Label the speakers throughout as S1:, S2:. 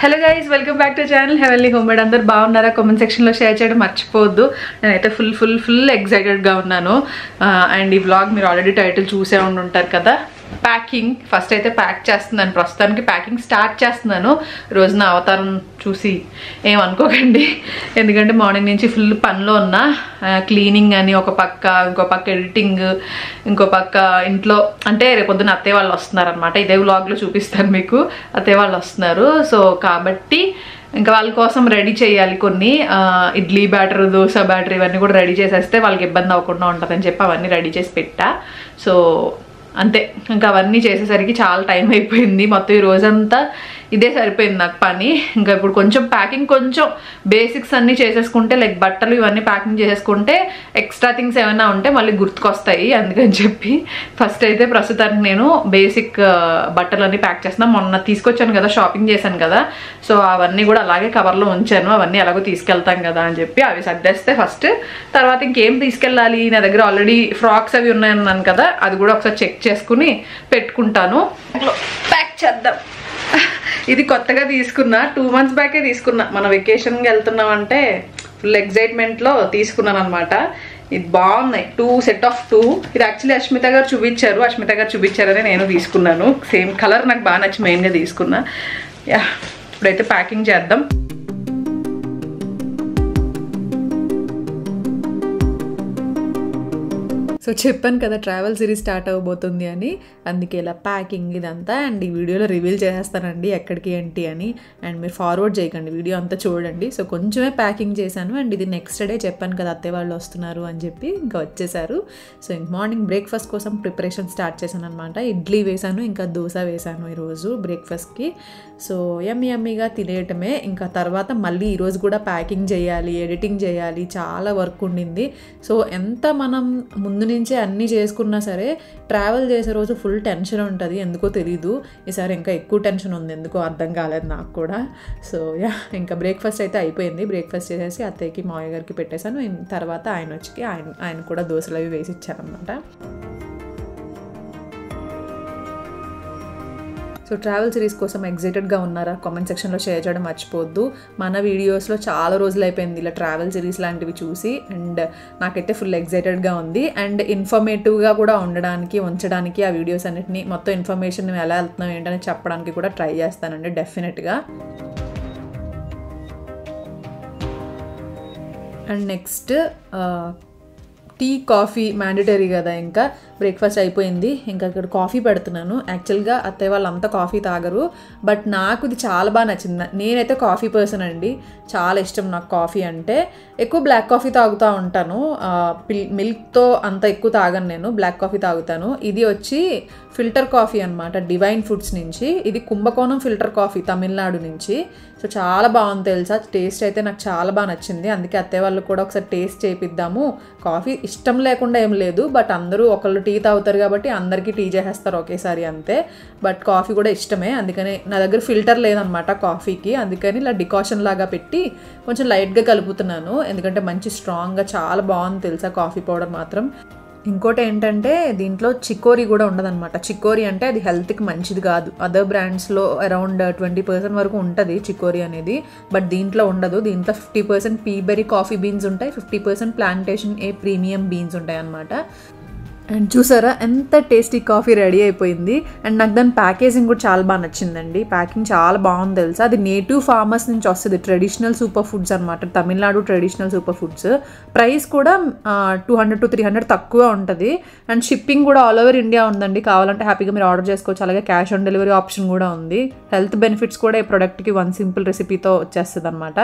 S1: Hello guys, welcome back to channel heavenly homemade. అందరు బాగున్నారా? Comment సెక్షన్లో షేర్ చేయడం మర్చిపోవద్దు. నేనైతే ఫుల్ ఎక్సైటెడ్గా ఉన్నాను. అండ్ ఈ వ్లాగ్ మీరు ఆల్రెడీ టైటిల్ చూసే ఉంటారు కదా. ప్యాకింగ్ ఫస్ట్ అయితే ప్యాక్ చేస్తున్నాను. ప్రస్తుతానికి ప్యాకింగ్ స్టార్ట్ చేస్తున్నాను. రోజు నా అవతారం చూసి ఏమనుకోకండి, ఎందుకంటే మార్నింగ్ నుంచి ఫుల్ పనిలో ఉన్నా. క్లీనింగ్ అని ఒక పక్క, ఇంకో పక్క ఎడిటింగ్, ఇంకో పక్క ఇంట్లో. అంటే రేపొద్దున అత్తయ్య వాళ్ళు వస్తున్నారనమాట. ఇదే వ్లాగ్లో చూపిస్తాను మీకు. అత్తయ్య వాళ్ళు వస్తున్నారు. సో కాబట్టి ఇంకా వాళ్ళ కోసం రెడీ చేయాలి. కొన్ని ఇడ్లీ బ్యాటర్, దోశ బ్యాటర్ ఇవన్నీ కూడా రెడీ చేసేస్తే వాళ్ళకి ఇబ్బంది అవ్వకుండా ఉంటుందని చెప్పి అవన్నీ రెడీ చేసి పెట్టా. సో అంతే, ఇంకా అవన్నీ చేసేసరికి చాలా టైం అయిపోయింది. మొత్తం ఈ రోజంతా ఇదే సరిపోయింది నాకు పని. ఇంకా ఇప్పుడు కొంచెం ప్యాకింగ్, కొంచెం బేసిక్స్ అన్నీ చేసేసుకుంటే, లైక్ బట్టలు ఇవన్నీ ప్యాకింగ్ చేసేసుకుంటే ఎక్స్ట్రా థింగ్స్ ఏమైనా ఉంటే మళ్ళీ గుర్తుకొస్తాయి. అందుకని చెప్పి ఫస్ట్ అయితే ప్రస్తుతానికి నేను బేసిక్ బట్టలన్నీ ప్యాక్ చేస్తున్నాను. మొన్న తీసుకొచ్చాను కదా, షాపింగ్ చేశాను కదా, సో అవన్నీ కూడా అలాగే కవర్లో ఉంచాను. అవన్నీ ఎలాగో తీసుకెళ్తాం కదా అని చెప్పి అవి సర్దేస్తే ఫస్ట్. తర్వాత ఇంకేం తీసుకెళ్ళాలి, నా దగ్గర ఆల్రెడీ ఫ్రాక్స్ అవి ఉన్నాయన్నాను కదా, అది కూడా ఒకసారి చెక్ చేసుకుని పెట్టుకుంటాను. ప్యాక్ చేద్దాం. ఇది కొత్తగా తీసుకున్నా, 2 months బ్యాకే తీసుకున్నా. మన వెకేషన్కి వెళ్తున్నామంటే ఫుల్ ఎక్సైట్మెంట్లో తీసుకున్నాను అనమాట. ఇది బాగున్నాయి, 2 sets of 2. ఇది యాక్చువల్లీ అష్మిత గారు చూపించారని నేను తీసుకున్నాను. సేమ్ కలర్ నాకు బాగా నచ్చి మెయిన్గా తీసుకున్నా. యా, ఇప్పుడైతే ప్యాకింగ్ చేద్దాం. సో చెప్పాను కదా ట్రావెల్ సిరీస్ స్టార్ట్ అవ్వబోతుంది అని, అందుకే ఇలా ప్యాకింగ్ ఇదంతా. అండ్ ఈ వీడియోలో రివీల్ చేసేస్తానండి ఎక్కడికి ఏంటి అని. అండ్ మీరు ఫార్వర్డ్ చేయకండి, వీడియో అంతా చూడండి. సో కొంచెమే ప్యాకింగ్ చేశాను. అండ్ ఇది నెక్స్ట్ డే చెప్పాను కదా అత్తయ్య వాళ్ళు వస్తున్నారు అని చెప్పి, ఇంకా వచ్చేసారు. సో ఇంక మార్నింగ్ బ్రేక్ఫాస్ట్ కోసం ప్రిపరేషన్ స్టార్ట్ చేశాను అనమాట. ఇడ్లీ వేసాను, ఇంకా దోశ వేసాను ఈరోజు బ్రేక్ఫాస్ట్కి. సో యమ్మీగా తినేయటమే. ఇంకా తర్వాత మళ్ళీ ఈరోజు కూడా ప్యాకింగ్ చేయాలి, ఎడిటింగ్ చేయాలి, చాలా వర్క్ ఉండింది. సో ఎంత మనం ముందు నుంచే అన్నీ చేసుకున్నా సరే ట్రావెల్ చేసే రోజు ఫుల్ టెన్షన్ ఉంటుంది. ఎందుకో తెలీదు, ఈసారి ఇంకా ఎక్కువ టెన్షన్ ఉంది, ఎందుకో అర్థం కాలేదు నాకు కూడా. సో యా, ఇంకా బ్రేక్ఫాస్ట్ అయితే అయిపోయింది. బ్రేక్ఫాస్ట్ చేసేసి అత్తయ్యకి మావయ్య గారికి పెట్టేశాను. తర్వాత ఆయన వచ్చి ఆయన కూడా దోశలు అవి వేసి ఇచ్చారనమాట. సో ట్రావెల్ సిరీస్ కోసం ఎగ్జైటెడ్గా ఉన్నారా? కామెంట్ సెక్షన్లో షేర్ చేయడం మర్చిపోవద్దు. మన వీడియోస్లో చాలా రోజులు అయిపోయింది ఇలా ట్రావెల్ సిరీస్ లాంటివి చూసి. అండ్ నాకైతే ఫుల్ ఎగ్జైటెడ్గా ఉంది. అండ్ ఇన్ఫర్మేటివ్గా కూడా ఉంచడానికి ఆ వీడియోస్ అన్నిటిని మొత్తం ఇన్ఫర్మేషన్ మేము ఎలా వెళ్తున్నాం ఏంటని చెప్పడానికి కూడా ట్రై చేస్తానండి డెఫినెట్గా. And next tea, coffee mandatory కదా. ఇంకా బ్రేక్ఫాస్ట్ అయిపోయింది, ఇంకా ఇక్కడ కాఫీ పెడుతున్నాను. యాక్చువల్గా అత్తయ్య వాళ్ళంతా కాఫీ తాగరు, బట్ నాకు ఇది చాలా బాగా నచ్చింది. నేనైతే కాఫీ పర్సన్ అండి, చాలా ఇష్టం నాకు కాఫీ అంటే. ఎక్కువ బ్లాక్ కాఫీ తాగుతూ ఉంటాను, మిల్క్తో అంత ఎక్కువ తాగను నేను, బ్లాక్ కాఫీ తాగుతాను. ఇది వచ్చి ఫిల్టర్ కాఫీ అనమాట, డివైన్ ఫుడ్స్ నుంచి. ఇది కుంభకోణం ఫిల్టర్ కాఫీ, తమిళనాడు నుంచి. సో చాలా బాగుంది తెలుసా, టేస్ట్ అయితే నాకు చాలా బాగా నచ్చింది. అందుకే అత్తయ్య వాళ్ళు కూడా ఒకసారి టేస్ట్ చేపిద్దాము. కాఫీ ఇష్టం లేకుండా ఏం లేదు, బట్ అందరూ ఒకళ్ళు టీ తాగుతారు కాబట్టి అందరికీ టీ చేసేస్తారు ఒకేసారి అంతే. బట్ కాఫీ కూడా ఇష్టమే, అందుకని నా దగ్గర ఫిల్టర్ లేదనమాట కాఫీకి. అందుకని ఇలా డికాషన్ లాగా పెట్టి కొంచెం లైట్గా కలుపుతున్నాను, ఎందుకంటే మంచి స్ట్రాంగ్గా చాలా బాగుంది తెలుసా కాఫీ పౌడర్ మాత్రం. ఇంకోటి ఏంటంటే దీంట్లో చికోరీ కూడా ఉండదన్నమాట. చికోరీ అంటే అది హెల్త్కి మంచిది కాదు. అదర్ బ్రాండ్స్లో అరౌండ్ 20% వరకు ఉంటుంది చికోరీ అనేది, బట్ దీంట్లో ఉండదు. దీంట్లో 50% పీబెరీ కాఫీ బీన్స్ ఉంటాయి, 50% ప్లాంటేషన్ ఏ ప్రీమియం బీన్స్ ఉంటాయి అన్నమాట. అండ్ చూసారా ఎంత టేస్టీ కాఫీ రెడీ అయిపోయింది. అండ్ నాకు దాని ప్యాకేజింగ్ కూడా చాలా బాగా నచ్చిందండి. ప్యాకింగ్ చాలా బాగుంది తెలుసా. అది నేటివ్ ఫార్మర్స్ నుంచి వస్తుంది, ట్రెడిషనల్ సూపర్ ఫుడ్స్ అనమాట, Tamil Nadu traditional super foods. Price కూడా 200 to 300 తక్కువ ఉంటుంది. అండ్ షిప్పింగ్ కూడా ఆల్ ఓవర్ ఇండియా ఉందండి. కావాలంటే హ్యాపీగా మీరు ఆర్డర్ చేసుకోవచ్చు. అలాగే క్యాష్ ఆన్ డెలివరీ ఆప్షన్ కూడా ఉంది. హెల్త్ బెనిఫిట్స్ కూడా ఈ ప్రోడక్ట్కి 1 simple రెసిపీతో వచ్చేస్తుంది అనమాట.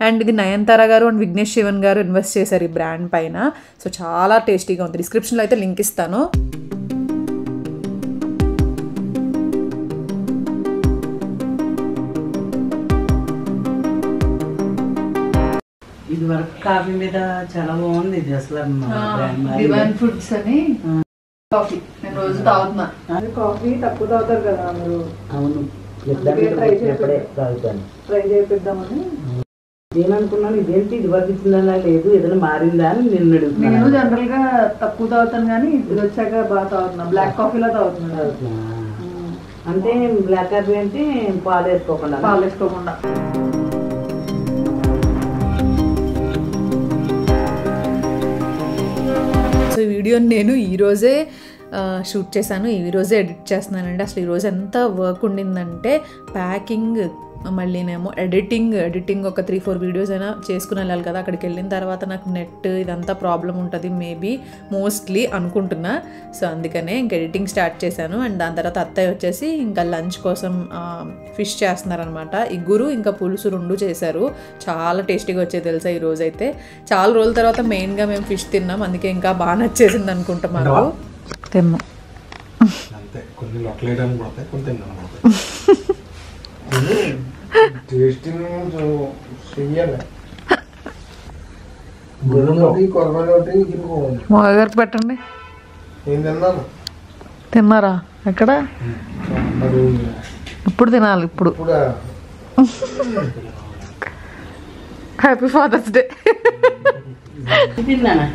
S1: అండ్ ఇది నయనతార గారు అండ్ విఘ్నేష్ శివన్ గారు ఇన్వెస్ట్ చేశారు ఈ బ్రాండ్ పైన. సో చాలా టేస్టీగా ఉంది. డిస్క్రిప్షన్లో అయితే లింక్ ఇస్తాను.
S2: ఇది వరకు కాఫీ మీద చాలా బాగుంది. ఇది అసలు
S1: డివైన్ ఫుడ్స్ అని కాఫీ నేను రోజు తాగుతున్నా. కాఫీ తక్కువ తాగుతారు కదా మీరు.
S2: అవును,
S1: ట్రై చేపిద్దామని
S2: నేను అనుకున్నాను. ఇదేంటి ఇది వరకు ఇచ్చిందా లేదు, ఏదైనా మారిందా అని నిన్ను అడుగుతున్నాను.
S1: నేను జనరల్ గా తక్కువ తాగుతాను, కానీ ఇది వచ్చాక బాగా తాగుతున్నా. బ్లాక్ కాఫీలో తాగుతున్నా.
S2: అంటే బ్లాక్ కాఫీ అంటే పాలు వేసుకోకుండా
S1: సో ఈ వీడియోని నేను ఈరోజే షూట్ చేశాను, ఈరోజే ఎడిట్ చేస్తున్నానండి. అసలు ఈరోజు ఎంత వర్క్ ఉండిందంటే ప్యాకింగ్, మళ్ళీనేమో ఎడిటింగ్ ఒక 3-4 వీడియోస్ అయినా చేసుకుని వెళ్ళాలి కదా. అక్కడికి వెళ్ళిన తర్వాత నాకు నెట్ ఇదంతా ప్రాబ్లం ఉంటుంది మేబీ, మోస్ట్లీ అనుకుంటున్నా. సో అందుకనే ఇంక ఎడిటింగ్ స్టార్ట్ చేశాను. అండ్ దాని తర్వాత అత్తయ్య వచ్చేసి ఇంకా లంచ్ కోసం ఫిష్ చేస్తున్నారనమాట. ఇగురు ఇంకా పులుసు 2 చేశారు. చాలా టేస్టీగా వచ్చేది తెలుసా ఈ రోజు అయితే. చాలా రోజుల తర్వాత మెయిన్గా మేము ఫిష్ తిన్నాం, అందుకే ఇంకా బాగా నచ్చేసింది అనుకుంటా మాకు. తిన్నాం
S3: అంతే, కొన్ని లొట్టలేయడానికి పడతాయి, కొన్ని తిన్నాను టేస్టింగ్ చెయ్యాలి.
S1: మాగారికి పెట్టండి.
S3: ఏం తిన్నాను?
S1: తిన్నారా? ఎక్కడ? ఇప్పుడు తినాలి. ఇప్పుడు హ్యాపీ ఫాదర్స్ డే.
S2: తిన్నానా?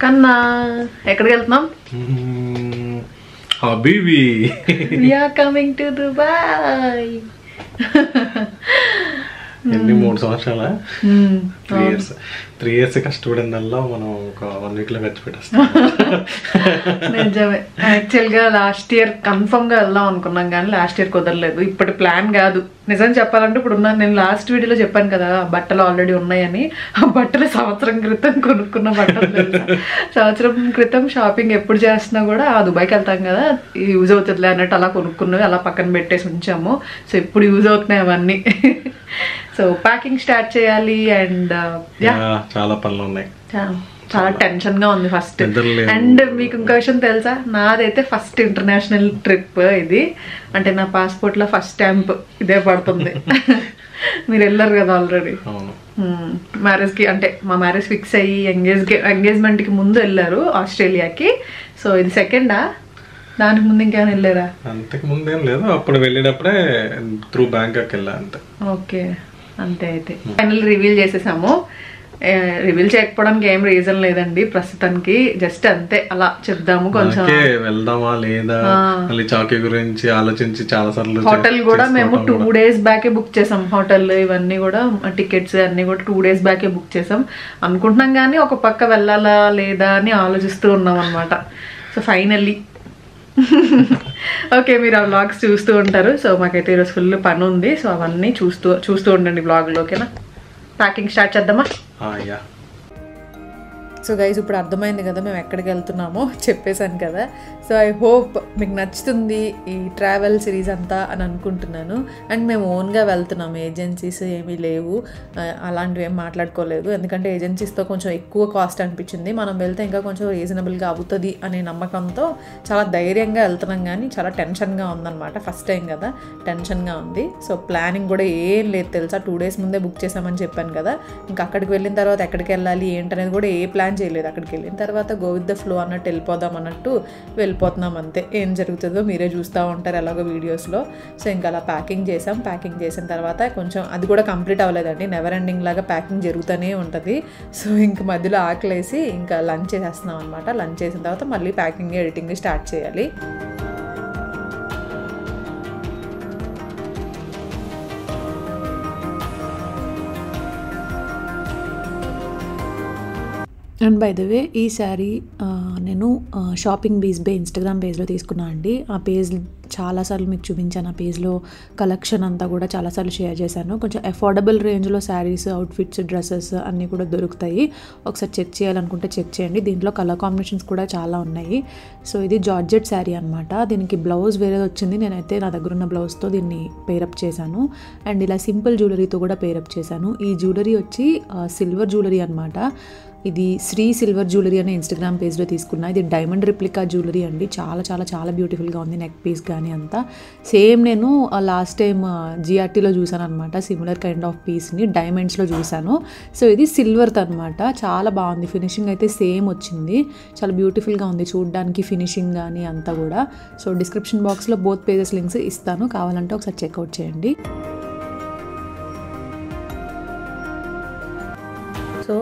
S1: కన్నా ఎక్కడికి వెళ్తున్నాం?
S3: Habibi,
S1: we are coming to Dubai.
S3: ఎన్ని 3 సంవత్సరాల 3 years కష్టపడిందల్లా మనం ఒక 1 week లో ఖర్చు పెట్టేస్తాం.
S1: నిజమే. యాక్చువల్గా లాస్ట్ ఇయర్ కన్ఫర్మ్గా వెళ్దాం అనుకున్నాం కానీ లాస్ట్ ఇయర్ కుదరలేదు. ఇప్పటి ప్లాన్ కాదు. నిజం చెప్పాలంటే ఇప్పుడు నేను లాస్ట్ వీడియోలో చెప్పాను కదా బట్టలు ఆల్రెడీ ఉన్నాయని. ఆ బట్టలు సంవత్సరం క్రితం కొనుక్కున్న బట్టలు తెలుసా. సంవత్సరం క్రితం షాపింగ్ ఎప్పుడు చేస్తున్నా కూడా ఆ దుబాయ్కి వెళ్తాం కదా, యూజ్ అవుతుందిలే అన్నట్టు అలా కొనుక్కున్నవి అలా పక్కన పెట్టేసి ఉంచాము. సో ఇప్పుడు యూజ్ అవుతున్నాయి అవన్నీ. సో ప్యాకింగ్ స్టార్ట్ చేయాలి. అండ్
S3: చాలా పనులు ఉన్నాయి,
S1: చాలా టెన్షన్ గా ఉంది ఫస్ట్. అండ్ మీకు ఇంకో విషయం తెలుసా, నాదైతే ఫస్ట్ ఇంటర్నేషనల్ ట్రిప్ ఇది. అంటే నా పాస్పోర్ట్ లో ఫస్ట్ స్టాంప్ ఇదే పడుతుంది. మీరు వెళ్ళారు కదా ఆల్రెడీ మ్యారేజ్ కి. అంటే మా మ్యారేజ్ ఫిక్స్ అయ్యి ఎంగేజ్మెంట్ కి ముందు వెళ్ళారు ఆస్ట్రేలియాకి. సో ఇది సెకండా? దానికి ముందు ఇంకేమైనా వెళ్ళారా?
S3: అంతకు ముందేం లేదు, అప్పుడు వెళ్ళేటప్పుడే త్రూ బ్యాంకాక్ వెళ్ళా అంతే.
S1: ఓకే, అంతే. అయితే ఫైనల్ రివీల్ చేసేసాము. రివీల్ చేయకపోవడానికి ఏం రీజన్ లేదండి ప్రస్తుతానికి, జస్ట్ అంతే అలా చెప్దాము. కొంచెం
S3: వెళ్దామా లేదా మళ్ళీ చాకీ గురించి ఆలోచించి చాలా సార్లు.
S1: హోటల్ కూడా మేము 2 days బ్యాకే బుక్ చేసాం. హోటల్ ఇవన్నీ కూడా టికెట్స్ అన్ని కూడా 2 days బ్యాకే బుక్ చేసాం అనుకుంటున్నాం. కానీ ఒక పక్క వెళ్ళాలా లేదా అని ఆలోచిస్తూ ఉన్నాం అనమాట. సో ఫైనల్లీ ఓకే, మీరు ఆ వ్లాగ్స్ చూస్తూ ఉంటారు. సో మాకైతే ఈరోజు ఫుల్ పని ఉంది. సో అవన్నీ చూస్తూ ఉండండి వ్లాగ్లో. ఓకేనా? ప్యాకింగ్ స్టార్ట్ చేద్దామా? సో గైస్, ఇప్పుడు అర్థమైంది కదా మేము ఎక్కడికి వెళ్తున్నామో, చెప్పేశాను కదా. సో ఐ హోప్ మీకు నచ్చుతుంది ఈ ట్రావెల్ సిరీస్ అంతా అని అనుకుంటున్నాను. అండ్ మేము ఓన్గా వెళ్తున్నాము, ఏజెన్సీస్ ఏమీ లేవు, అలాంటివి ఏం మాట్లాడుకోలేదు. ఎందుకంటే ఏజెన్సీస్తో కొంచెం ఎక్కువ కాస్ట్ అనిపించింది. మనం వెళ్తే ఇంకా కొంచెం రీజనబుల్గా అవుతుంది అనే నమ్మకంతో చాలా ధైర్యంగా వెళ్తున్నాం. కానీ చాలా టెన్షన్గా ఉందన్నమాట. ఫస్ట్ టైం కదా, టెన్షన్గా ఉంది. సో ప్లానింగ్ కూడా ఏం లేదు తెలుసా. 2 days ముందే బుక్ చేసామని చెప్పాను కదా. ఇంకా అక్కడికి వెళ్ళిన తర్వాత ఎక్కడికి వెళ్ళాలి ఏంటనేది కూడా ఏ ప్లాన్ చేయలేదు. అక్కడికి వెళ్ళిన తర్వాత గో విత్ ద ఫ్లో అన్నట్టు వెళ్ళిపోదాం అన్నట్టు వెళ్ళిపోతున్నాం అంతే. ఏం జరుగుతుందో మీరే చూస్తూ ఉంటారు ఎలాగో వీడియోస్లో. సో ఇంకా అలా ప్యాకింగ్ చేసాం. ప్యాకింగ్ చేసిన తర్వాత కొంచెం అది కూడా కంప్లీట్ అవ్వలేదండి, నెవర్ ఎండింగ్ లాగా ప్యాకింగ్ జరుగుతూనే ఉంటుంది. సో ఇంక మధ్యలో ఆకలేసి ఇంకా లంచ్ చేసేస్తున్నాం అనమాట. లంచ్ చేసిన తర్వాత మళ్ళీ ప్యాకింగ్ ఎడిటింగ్ స్టార్ట్ చేయాలి. అండ్ బై ద వే ఈ శారీ నేను షాపింగ్ బే ఇన్స్టాగ్రామ్ పేజ్లో తీసుకున్నాను అండి. ఆ పేజ్ చాలాసార్లు మీకు చూపించాను. ఆ పేజ్లో కలెక్షన్ అంతా కూడా చాలాసార్లు షేర్ చేశాను. కొంచెం అఫోర్డబుల్ రేంజ్లో శారీస్, అవుట్ఫిట్స్, డ్రెస్సెస్ అన్నీ కూడా దొరుకుతాయి. ఒకసారి చెక్ చేయాలనుకుంటే చెక్ చేయండి. దీంట్లో కలర్ కాంబినేషన్స్ కూడా చాలా ఉన్నాయి. సో ఇది జార్జెట్ శారీ అనమాట. దీనికి బ్లౌజ్ వేరేది వచ్చింది. నేనైతే నా దగ్గర ఉన్న బ్లౌజ్తో దీన్ని పేరప్ చేశాను. అండ్ ఇలా సింపుల్ జ్యువెలరీతో కూడా పేరప్ చేశాను. ఈ జ్యువెలరీ వచ్చి సిల్వర్ జ్యువెలరీ అనమాట. ఇది శ్రీ సిల్వర్ జ్యువెలరీ అనే ఇన్స్టాగ్రామ్ పేజ్లో తీసుకున్నా. ఇది డైమండ్ రిప్లికా జ్యువెలరీ అండి. చాలా చాలా చాలా బ్యూటిఫుల్గా ఉంది. నెక్ పీస్ కానీ కానీ అంతా సేమ్ నేను లాస్ట్ టైం జిఆర్టీలో చూసాను అనమాట. సిమిలర్ కైండ్ ఆఫ్ పీస్ని డైమండ్స్లో చూసాను. సో ఇది సిల్వర్తో అనమాట. చాలా బాగుంది, ఫినిషింగ్ అయితే సేమ్ వచ్చింది. చాలా బ్యూటిఫుల్గా ఉంది చూడడానికి, ఫినిషింగ్ కానీ అంతా కూడా. సో డిస్క్రిప్షన్ బాక్స్లో బోత్ పేజెస్ లింక్స్ ఇస్తాను, కావాలంటే ఒకసారి చెక్అవుట్ చేయండి. సో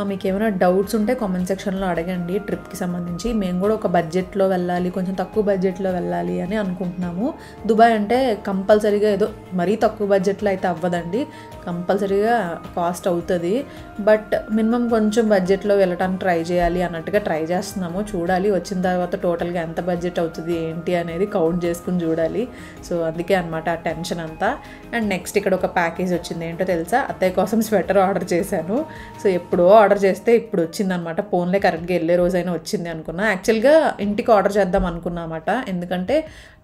S1: మీకు ఏమైనా డౌట్స్ ఉంటే కామెంట్ సెక్షన్లో అడగండి ట్రిప్కి సంబంధించి. మేము కూడా ఒక బడ్జెట్లో వెళ్ళాలి, కొంచెం తక్కువ బడ్జెట్లో వెళ్ళాలి అని అనుకుంటున్నాము. దుబాయ్ అంటే కంపల్సరీగా ఏదో మరీ తక్కువ బడ్జెట్లో అయితే అవ్వదండి, కంపల్సరీగా కాస్ట్ అవుతుంది. బట్ మినిమం కొంచెం బడ్జెట్లో వెళ్ళడానికి ట్రై చేయాలి అన్నట్టుగా ట్రై చేస్తున్నాము. చూడాలి వచ్చిన తర్వాత టోటల్గా ఎంత బడ్జెట్ అవుతుంది ఏంటి అనేది కౌంట్ చేసుకుని చూడాలి. సో అందుకే అనమాట ఆ టెన్షన్ అంతా. అండ్ నెక్స్ట్ ఇక్కడ ఒక ప్యాకేజ్ వచ్చింది, ఏంటో తెలుసా? అత్తయ్య కోసం స్వెటర్ ఆర్డర్ చేశాను. సో ఎప్పుడో ఆర్డర్ చేస్తే ఇప్పుడు వచ్చిందనమాట. ఫోన్లే కరెక్ట్గా వెళ్ళే రోజైనా వచ్చింది అనుకున్నా. యాక్చువల్గా ఇంటికి ఆర్డర్ చేద్దాం అనుకున్నామాట, ఎందుకంటే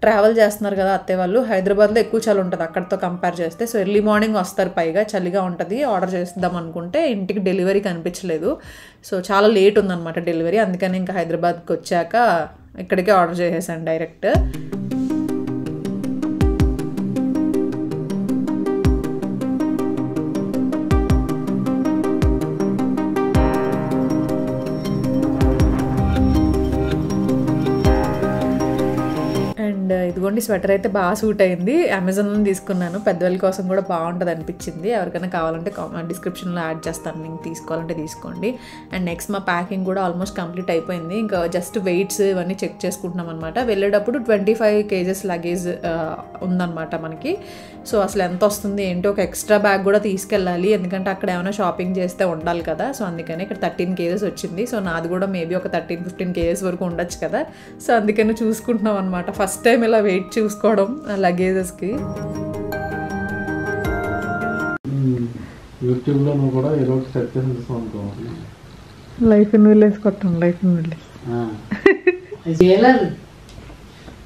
S1: ట్రావెల్ చేస్తున్నారు కదా అత్తయ్య వాళ్ళు. హైదరాబాద్లో ఎక్కువ చలి ఉంటుంది అక్కడితో కంపేర్ చేస్తే. సో ఎర్లీ మార్నింగ్ వస్తారు, పైగా చలిగా ఉంటుంది. ఆర్డర్ చేద్దాం అనుకుంటే ఇంటికి డెలివరీ కనిపించలేదు. సో చాలా లేట్ ఉందన్నమాట డెలివరీ. అందుకని ఇంకా హైదరాబాద్కి వచ్చాక ఇక్కడికే ఆర్డర్ చేసేసాను డైరెక్ట్. అండ్ ఇదిగోండి స్వెటర్ అయితే బాగా సూట్ అయింది. అమెజాన్లో తీసుకున్నాను, పెద్దవాళ్ళ కోసం కూడా బాగుంటుంది అనిపించింది. ఎవరికైనా కావాలంటే డిస్క్రిప్షన్లో యాడ్ చేస్తాను, లింక్ తీసుకోవాలంటే తీసుకోండి. అండ్ నెక్స్ట్ మా ప్యాకింగ్ కూడా ఆల్మోస్ట్ కంప్లీట్ అయిపోయింది. ఇంకా జస్ట్ వెయిట్స్ ఇవన్నీ చెక్ చేసుకుంటున్నాం అనమాట. వెళ్ళేటప్పుడు 25 kgs లగేజ్ ఉందన్నమాట మనకి. సో అసలు ఎంత వస్తుంది ఏంటో, ఒక ఎక్స్ట్రా బ్యాగ్ కూడా తీసుకెళ్ళాలి, ఎందుకంటే అక్కడ ఏమైనా షాపింగ్ చేస్తే ఉండాలి కదా. సో అందుకని ఇక్కడ 13 kgs వచ్చింది. సో నాది కూడా మేబీ ఒక 13-15 kgs వరకు ఉండొచ్చు కదా. సో అందుకని చూసుకుంటున్నాం అనమాట. ఫస్ట్ టైం ఇలా వెయిట్ చూసుకోవడం లగేజెస్కి.
S3: యూట్యూబ్లో నువ్వు కూడా ఏదో ఒకటి సెట్ చేసి చూస్తావు అనుకో.
S1: లైఫ్ ఇన్ విలేజ్ కొట్టం, లైఫ్ ఇన్ విలేజ్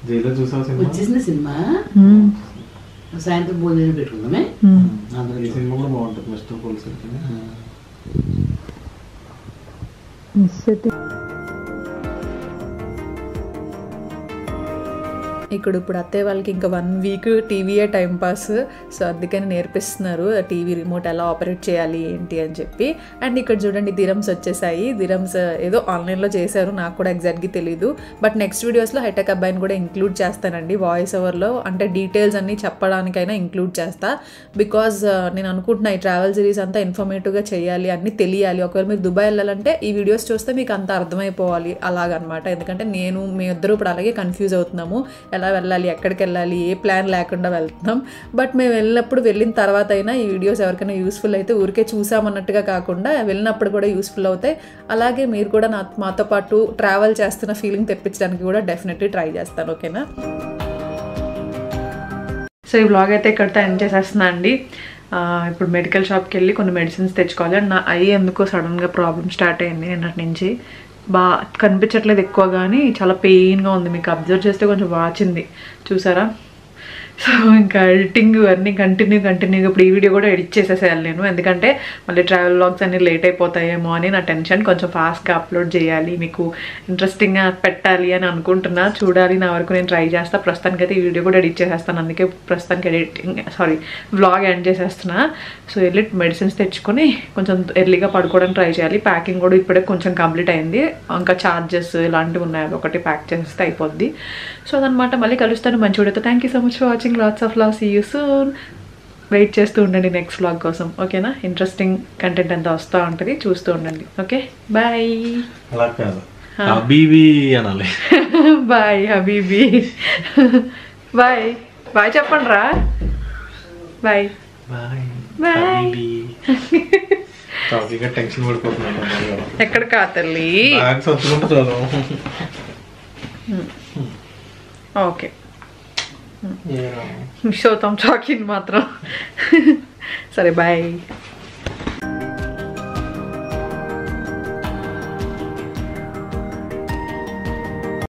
S3: జైలో చూసావు సినిమా?
S2: వచ్చేసిన సినిమా సాయంత్రం భోజనం పెట్టుకుందామే.
S3: ఈ సినిమా కూడా బాగుంటుంది, మిస్టర్ పోలీస్.
S1: ఇప్పుడు అత్తయ్య వాళ్ళకి ఇంకా 1 week టీవీయే టైంపాస్. సో అందుకని నేర్పిస్తున్నారు టీవీ రిమోట్ ఎలా ఆపరేట్ చేయాలి ఏంటి అని చెప్పి. అండ్ ఇక్కడ చూడండి దిరమ్స్ వచ్చేసాయి. దిరమ్స్ ఏదో ఆన్లైన్లో చేశారు, నాకు కూడా ఎగ్జాక్ట్గా తెలీదు. బట్ నెక్స్ట్ వీడియోస్లో హైటెక్ అబ్బాయిని కూడా ఇంక్లూడ్ చేస్తానండి వాయిస్ ఓవర్లో, అంటే డీటెయిల్స్ అన్నీ చెప్పడానికైనా ఇంక్లూడ్ చేస్తా. బికాజ్ నేను అనుకుంటున్నా ఈ ట్రావెల్ సిరీస్ అంతా ఇన్ఫర్మేటివ్గా చేయాలి, అన్నీ తెలియాలి. ఒకవేళ మీరు దుబాయ్ వెళ్ళాలంటే ఈ వీడియోస్ చూస్తే మీకు అంత అర్థమైపోవాలి అలాగనమాట. ఎందుకంటే మీ ఇద్దరు ఇప్పుడు అలాగే కన్ఫ్యూజ్ అవుతున్నాము, ఎలా వెళ్ళాలి, ఎక్కడికి వెళ్ళాలి, ఏ ప్లాన్ లేకుండా వెళ్తున్నాం. బట్ మేము వెళ్ళిన తర్వాత అయినా ఈ వీడియోస్ ఎవరికైనా యూస్ఫుల్ అయితే ఊరికే చూసామన్నట్టుగా కాకుండా వెళ్ళినప్పుడు కూడా యూస్ఫుల్ అవుతాయి. అలాగే మీరు కూడా మాతో పాటు ట్రావెల్ చేస్తున్న ఫీలింగ్ తెప్పించడానికి కూడా డెఫినెట్లీ ట్రై చేస్తాను. ఓకేనా? సో ఈ వ్లాగ్ అయితే ఇక్కడితో ఎండ్ చేసేస్తున్నా అండి. ఇప్పుడు మెడికల్ షాప్కి వెళ్ళి కొన్ని మెడిసిన్స్ తెచ్చుకోవాలి. అండ్ నా ఐ ఎందుకో సడన్గా ప్రాబ్లమ్ స్టార్ట్ అయింది నిన్నటి నుంచి. బాగా కనిపించట్లేదు ఎక్కువ, కానీ చాలా పెయిన్గా ఉంది. మీకు అబ్జర్వ్ చేస్తే కొంచెం వాచింది చూసారా. సో ఇంకా ఎడిటింగ్ అన్నీ కంటిన్యూగా ఇప్పుడు ఈ వీడియో కూడా ఎడిట్ చేసేసేయాలి నేను, ఎందుకంటే మళ్ళీ ట్రావెల్ వ్లాగ్స్ అన్నీ లేట్ అయిపోతాయేమో అని నా టెన్షన్. కొంచెం ఫాస్ట్గా అప్లోడ్ చేయాలి, మీకు ఇంట్రెస్టింగ్గా పెట్టాలి అని అనుకుంటున్నా. చూడాలి, నా వరకు నేను ట్రై చేస్తా. ప్రస్తుతానికి అయితే ఈ వీడియో కూడా ఎడిట్ చేసేస్తాను, అందుకే ప్రస్తుతానికి వ్లాగ్ ఎండ్ చేసేస్తున్నా. సో వెళ్ళి మెడిసిన్స్ తెచ్చుకొని కొంచెం ఎర్లీగా పడుకోవడానికి ట్రై చేయాలి. ప్యాకింగ్ కూడా ఇప్పుడే కొంచెం కంప్లీట్ అయింది, ఇంకా చార్జెస్ ఇలాంటివి ఉన్నాయి, అది ఒకటి ప్యాక్ చేసేస్తే అయిపోద్ది. సో అదనమాట, మళ్ళీ కలుస్తాను మంచి వీడియోతో. Thank you so much for watching. Lots of love, see you soon. Wait చేస్తూ ఉండండి నెక్స్ట్ వ్లాగ్ కోసం, ఓకేనా? ఇంట్రెస్టింగ్ కంటెంట్ అంతా వస్తూ ఉంటుంది, చూస్తూ ఉండండి. Okay, bye.
S3: అలా కాదు, హబీబీ అనాలి.
S1: Bye habibi. బాయ్ బాయ్ చెప్పండి రా. Bye bye bye.
S3: టెన్షన్ పడిపోతున్నాను.
S1: ఎక్కడ కా తల్లి? ఓకే, మిస్ అవుతాం చాకిన్ మాత్రం. సరే బాయ్.